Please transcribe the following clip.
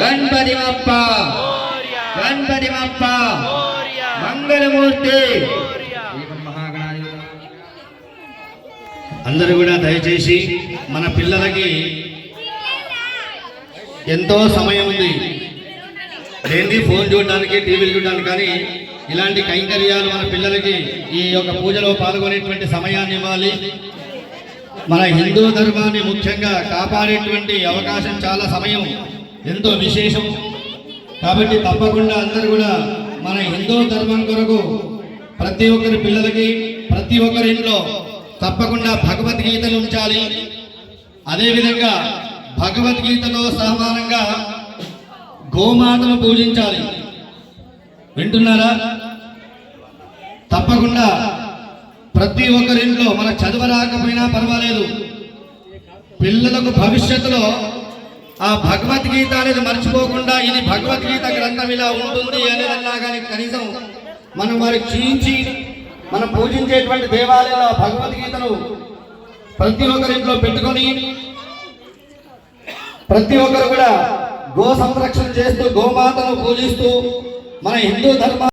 గణపతి బప్ప గణపతి బప్ప మంగళమూర్తి. అందరూ కూడా దయచేసి మన పిల్లలకి ఎంతో సమయం ఉంది, ఏంటి ఫోన్ చూడడానికి టీవీలు చూడడానికి, కానీ ఇలాంటి కైంకర్యాలు మన పిల్లలకి ఈ యొక్క పూజలో పాల్గొనేటువంటి సమయాన్ని ఇవ్వాలి. మన హిందూ ధర్మాన్ని ముఖ్యంగా కాపాడేటువంటి అవకాశం చాలా సమయం ఎంతో విశేషం. కాబట్టి తప్పకుండా అందరూ కూడా మన హిందూ ధర్మం కొరకు ప్రతి ఒక్కరి పిల్లలకి ప్రతి ఒక్కరి ఇంట్లో తప్పకుండా భగవద్గీతలు ఉంచాలి. అదేవిధంగా భగవద్గీతలో సమానంగా గోమాతను పూజించాలి. వింటున్నారా? తప్పకుండా ప్రతి ఒక్కరింట్లో మన చదువు రాకపోయినా పర్వాలేదు, పిల్లలకు భవిష్యత్తులో ఆ భగవద్గీత అనేది మర్చిపోకుండా ఇది భగవద్గీత గ్రంథం ఇలా ఉంటుంది అనేదన్నా కానీ కనీసం మనం వారికి చూయించి మనం పూజించేటువంటి దేవాలయంలో భగవద్గీతను ప్రతి ఒక్కరింట్లో పెట్టుకొని ప్రతి ఒక్కరు కూడా గో సంరక్షణ చేస్తూ గోమాతను పూజిస్తూ మన హిందూ ధర్మ